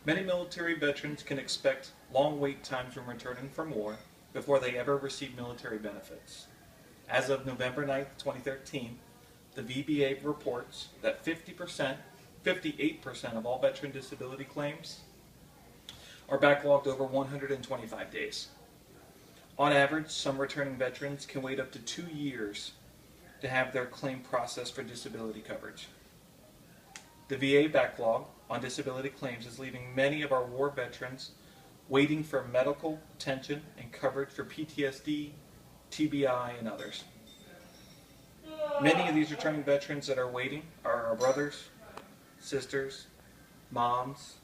Many military veterans can expect long wait times when returning from war before they ever receive military benefits. As of November 9th, 2013, the VBA reports that 58% of all veteran disability claims are backlogged over 125 days. On average, some returning veterans can wait up to 2 years to have their claim processed for disability coverage. The VA backlog on disability claims is leaving many of our war veterans waiting for medical attention and coverage for PTSD, TBI, and others. Many of these returning veterans that are waiting are our brothers, sisters, moms,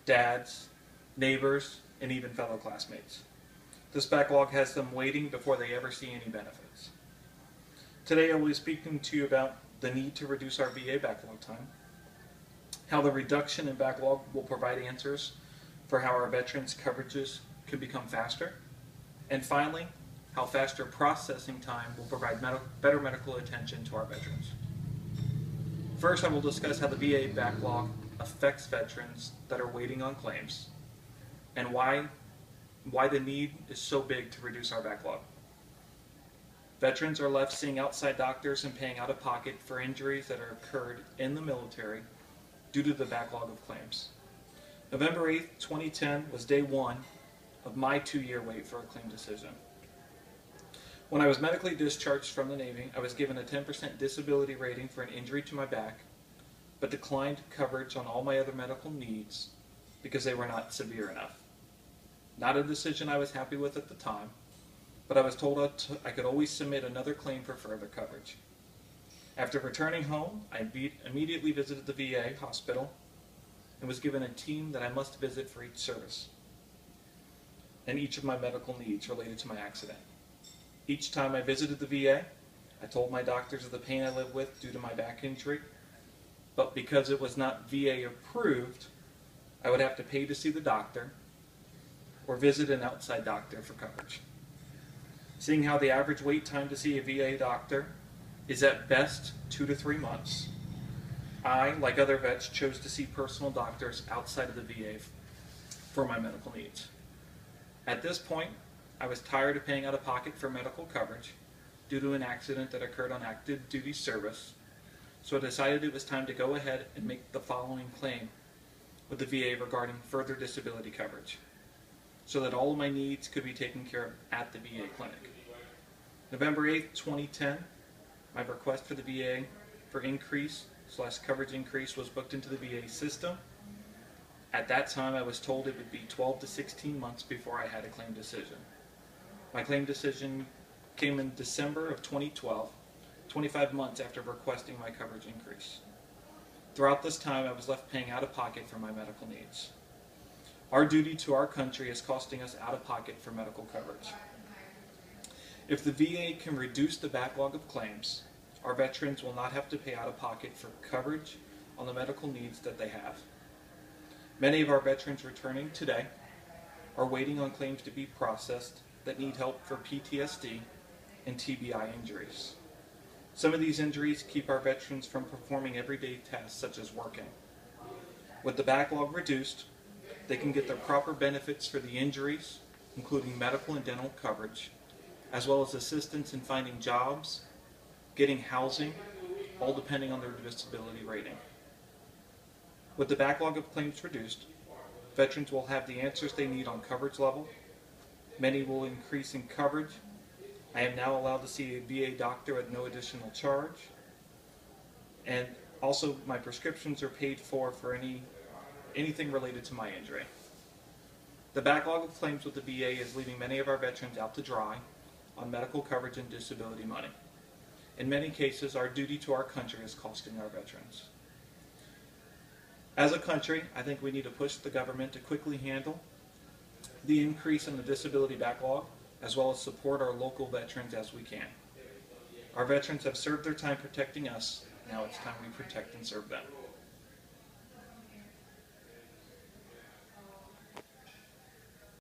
dads, neighbors, and even fellow classmates. This backlog has them waiting before they ever see any benefits. Today I will be speaking to you about the need to reduce our VA backlog time, how the reduction in backlog will provide answers for how our veterans' coverages can become faster, and finally, how faster processing time will provide better medical attention to our veterans. First, I will discuss how the VA backlog affects veterans that are waiting on claims and why the need is so big to reduce our backlog. Veterans are left seeing outside doctors and paying out of pocket for injuries that are occurred in the military due to the backlog of claims. November 8th, 2010 was day one of my 2-year wait for a claim decision. When I was medically discharged from the Navy, I was given a 10% disability rating for an injury to my back, but declined coverage on all my other medical needs because they were not severe enough. Not a decision I was happy with at the time, but I was told I could always submit another claim for further coverage. After returning home, I immediately visited the VA hospital and was given a team that I must visit for each service and each of my medical needs related to my accident. Each time I visited the VA, I told my doctors of the pain I lived with due to my back injury, but because it was not VA approved, I would have to pay to see the doctor or visit an outside doctor for coverage. Seeing how the average wait time to see a VA doctor is at best 2 to 3 months, I, like other vets, chose to see personal doctors outside of the VA for my medical needs. At this point, I was tired of paying out of pocket for medical coverage due to an accident that occurred on active duty service, so I decided it was time to go ahead and make the following claim with the VA regarding further disability coverage, so that all of my needs could be taken care of at the VA clinic. November 8th, 2010, my request for the VA for coverage increase was booked into the VA system. At that time, I was told it would be 12 to 16 months before I had a claim decision. My claim decision came in December of 2012, 25 months after requesting my coverage increase. Throughout this time, I was left paying out of pocket for my medical needs. Our duty to our country is costing us out of pocket for medical coverage. If the VA can reduce the backlog of claims, our veterans will not have to pay out of pocket for coverage on the medical needs that they have. Many of our veterans returning today are waiting on claims to be processed that need help for PTSD and TBI injuries. Some of these injuries keep our veterans from performing everyday tasks such as working. With the backlog reduced, they can get their proper benefits for the injuries, including medical and dental coverage, as well as assistance in finding jobs, getting housing, all depending on their disability rating. With the backlog of claims reduced, veterans will have the answers they need on coverage level. Many will increase in coverage. I am now allowed to see a VA doctor at no additional charge. And also my prescriptions are paid for anything related to my injury. The backlog of claims with the VA is leaving many of our veterans out to dry on medical coverage and disability money. In many cases, our duty to our country is costing our veterans. As a country, I think we need to push the government to quickly handle the increase in the disability backlog, as well as support our local veterans as we can. Our veterans have served their time protecting us. Now it's time we protect and serve them.